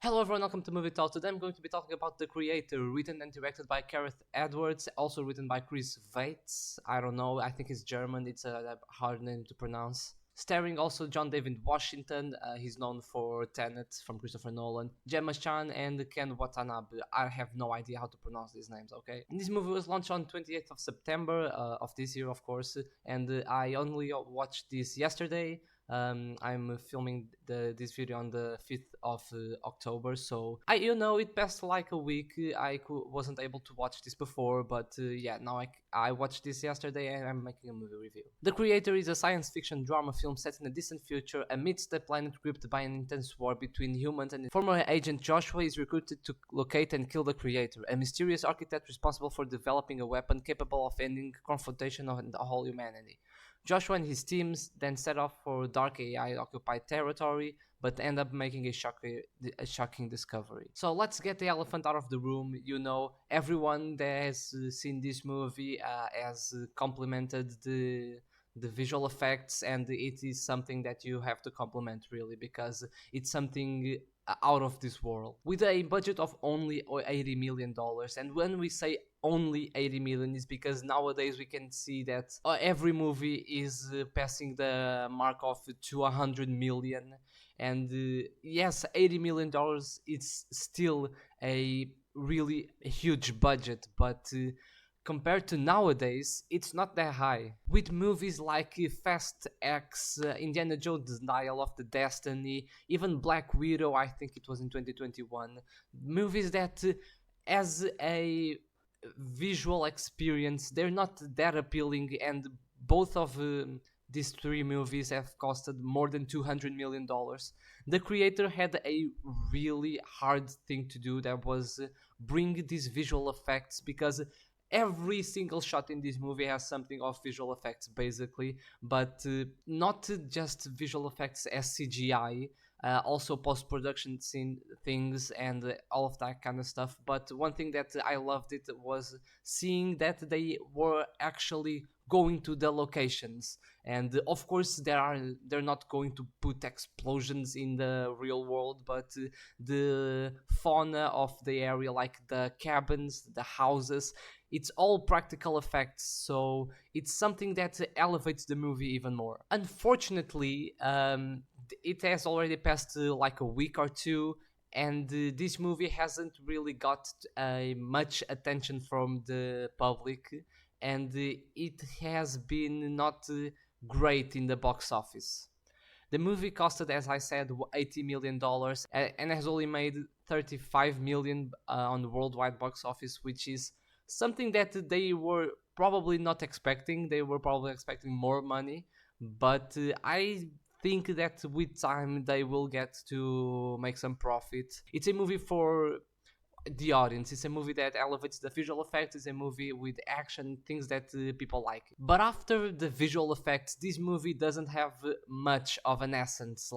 Hello everyone, welcome to Movie Talk. Today I'm going to be talking about The Creator, written and directed by Gareth Edwards, also written by Chris Weitz. I don't know, I think it's German, it's a hard name to pronounce. Starring also John David Washington, he's known for Tenet from Christopher Nolan, Gemma Chan and Ken Watanabe. I have no idea how to pronounce these names, okay? And this movie was launched on 28th of September of this year, of course, and I only watched this yesterday. I'm filming this video on the 5th of October, so it passed like a week. Wasn't able to watch this before, but yeah, now I watched this yesterday and I'm making a movie review. The Creator is a science fiction drama film set in a distant future amidst a planet gripped by an intense war between humans, and former agent Joshua is recruited to locate and kill the Creator, a mysterious architect responsible for developing a weapon capable of ending confrontation of the whole humanity. Joshua and his teams then set off for dark AI occupied territory, but end up making a shocking discovery. So let's get the elephant out of the room. Everyone that has seen this movie has complimented the visual effects, and it is something that you have to compliment really, because it's something out of this world with a budget of only $80 million. And when we say only 80 million, is because nowadays we can see that every movie is passing the mark of 200 million. And yes, $80 million, it's still a really huge budget, but compared to nowadays, it's not that high. With movies like Fast X, Indiana Jones Dial of the Destiny, even Black Widow, I think it was in 2021, movies that as a visual experience, they're not that appealing, and both of these three movies have costed more than $200 million. The Creator had a really hard thing to do, that was bring these visual effects, because every single shot in this movie has something of visual effects basically, but not just visual effects as CGI, also post-production scene things and all of that kind of stuff. But one thing that I loved it was seeing that they were actually going to the locations, and of course they're not going to put explosions in the real world, but the fauna of the area, like the cabins, the houses, it's all practical effects, so it's something that elevates the movie even more. Unfortunately, it has already passed like a week or two, and this movie hasn't really got much attention from the public, and it has been not great in the box office. The movie costed, as I said, $80 million, and has only made 35 million on the worldwide box office, which is something that they were probably not expecting. They were probably expecting more money, but I think that with time they will get to make some profit. It's a movie for the audience. It's a movie that elevates the visual effects. It's a movie with action, things that people like. But after the visual effects, this movie doesn't have much of an essence.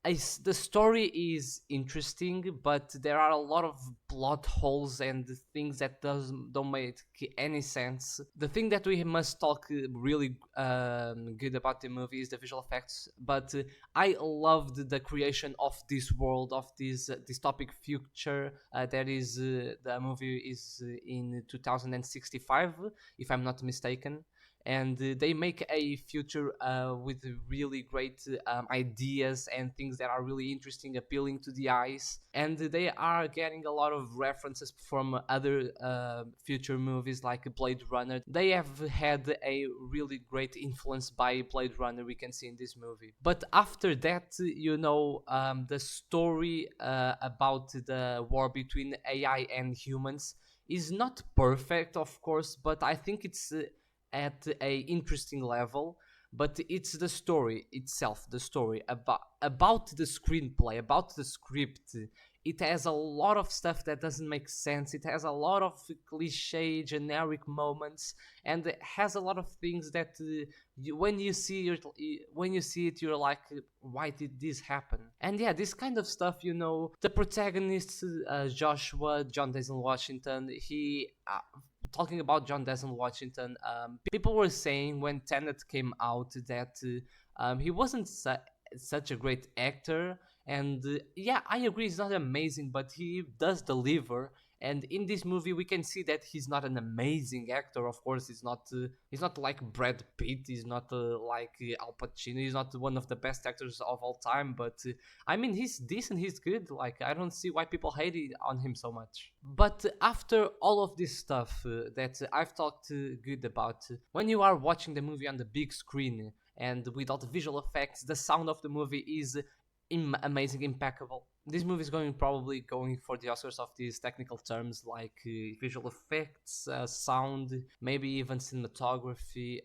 The story is interesting, but there are a lot of plot holes and things that don't make any sense. The thing that we must talk really good about the movie is the visual effects, but I loved the creation of this world, of this dystopic future. That is, the movie is in 2065, if I'm not mistaken, and they make a future with really great ideas and things that are really interesting, appealing to the eyes, and they are getting a lot of references from other future movies like Blade Runner. They have had a really great influence by Blade Runner, we can see in this movie. But after that, the story about the war between AI and humans is not perfect, of course, but I think it's at a interesting level. But it's the story itself, the story about the screenplay, about the script. It has a lot of stuff that doesn't make sense. It has a lot of cliche generic moments, and it has a lot of things that when you see it, you're like, why did this happen? And yeah, this kind of stuff, the protagonist, Joshua, John Denzel Washington, he talking about John Denzel Washington, people were saying when Tenet came out that he wasn't such a great actor, And yeah, I agree, he's not amazing, but he does deliver. And in this movie, we can see that he's not an amazing actor. Of course, he's not like Brad Pitt. He's not like Al Pacino. He's not one of the best actors of all time. But I mean, he's decent. He's good. Like, I don't see why people hate it on him so much. But after all of this stuff that I've talked good about, when you are watching the movie on the big screen and without visual effects, the sound of the movie is amazing, impeccable. This movie is probably going for the Oscars of these technical terms like visual effects, sound, maybe even cinematography.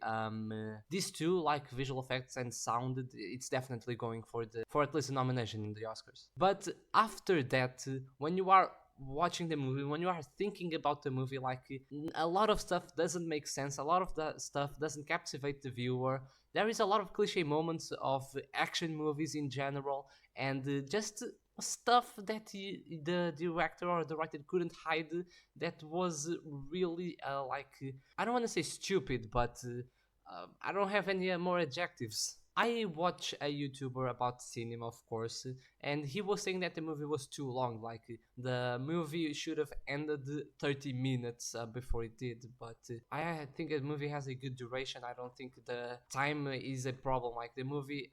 These two, like visual effects and sound, it's definitely going for at least a nomination in the Oscars. But after that, when you are watching the movie, when you are thinking about the movie, like a lot of stuff doesn't make sense, a lot of that stuff doesn't captivate the viewer. There is a lot of cliche moments of action movies in general, and just stuff that the director or the writer couldn't hide, that was really I don't want to say stupid, but I don't have any more adjectives. I watch a YouTuber about cinema, of course, and he was saying that the movie was too long. Like, the movie should have ended 30 minutes before it did. But I think the movie has a good duration. I don't think the time is a problem. Like, the movie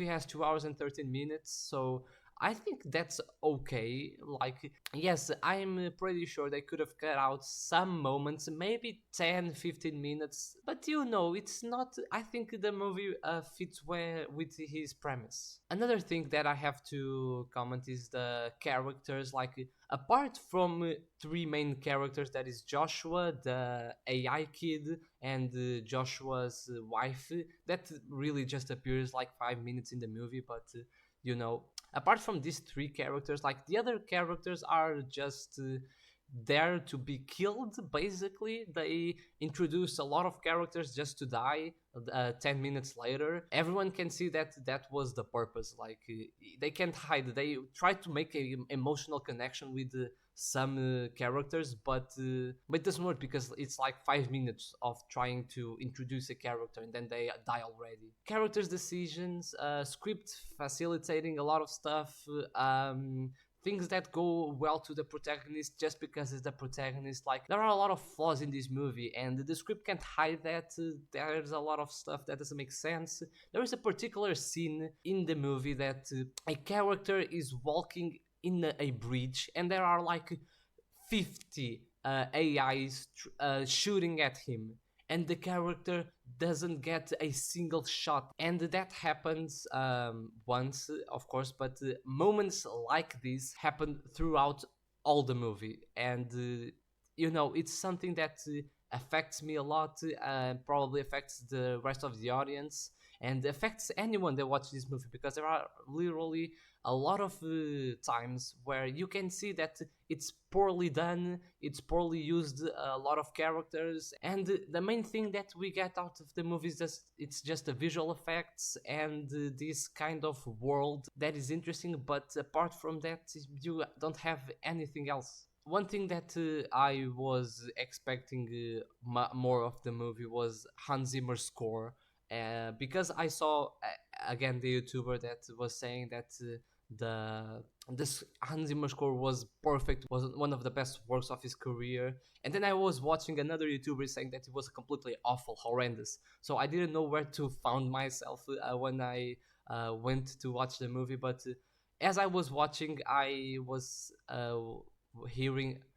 has 2 hours and 13 minutes, so I think that's okay. Like, yes, I'm pretty sure they could have cut out some moments, maybe 10, 15 minutes, but it's not. I think the movie fits well with his premise. Another thing that I have to comment is the characters. Like, apart from three main characters, that is Joshua, the AI kid, and Joshua's wife, that really just appears like 5 minutes in the movie, but you know apart from these three characters, like, the other characters are just there to be killed. Basically, they introduce a lot of characters just to die 10 minutes later. Everyone can see that that was the purpose. Like, they can't hide. They try to make a emotional connection with some characters, but it doesn't work because it's like 5 minutes of trying to introduce a character and then they die already. Characters' decisions, script facilitating a lot of stuff, things that go well to the protagonist just because it's the protagonist. Like, there are a lot of flaws in this movie, and the script can't hide that. There's a lot of stuff that doesn't make sense. There is a particular scene in the movie that a character is walking in a bridge, and there are like 50 AIs shooting at him, and the character doesn't get a single shot. And that happens once, of course, but moments like this happen throughout all the movie. And it's something that affects me a lot, probably affects the rest of the audience, and affects anyone that watches this movie, because there are literally a lot of times where you can see that it's poorly done, it's poorly used, a lot of characters, and the main thing that we get out of the movie is just the visual effects and this kind of world that is interesting, but apart from that, you don't have anything else. One thing that I was expecting more of the movie was Hans Zimmer's score, because I saw again the YouTuber that was saying that the this Hans Zimmer score was perfect, was one of the best works of his career. And then I was watching another YouTuber saying that it was completely awful, horrendous. So I didn't know where to find myself when I went to watch the movie. But as I was watching, I was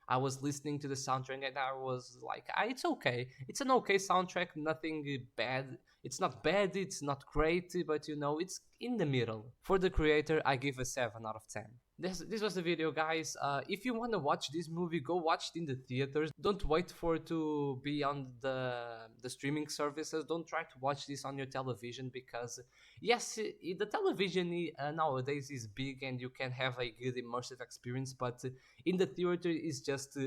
I was listening to the soundtrack, and I was like, it's okay. It's an okay soundtrack, nothing bad. It's not bad, it's not great, but it's in the middle. For the creator, I give a 7 out of 10. This was the video, guys. If you want to watch this movie, go watch it in the theaters. Don't wait for it to be on the streaming services. Don't try to watch this on your television, because yes, the television nowadays is big and you can have a good immersive experience, but in the theater is just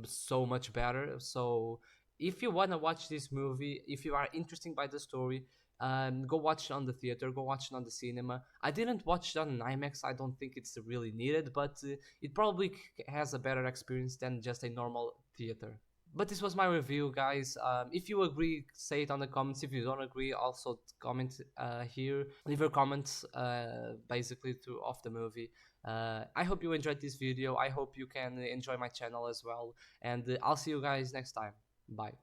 so much better. So if you want to watch this movie, if you are interested by the story, go watch it on the theater, go watch it on the cinema. I didn't watch it on IMAX. I don't think it's really needed, but it probably has a better experience than just a normal theater. But this was my review, guys. If you agree, say it on the comments. If you don't agree, also comment here. Leave your comments basically to of the movie. I hope you enjoyed this video. I hope you can enjoy my channel as well. And I'll see you guys next time. Bye.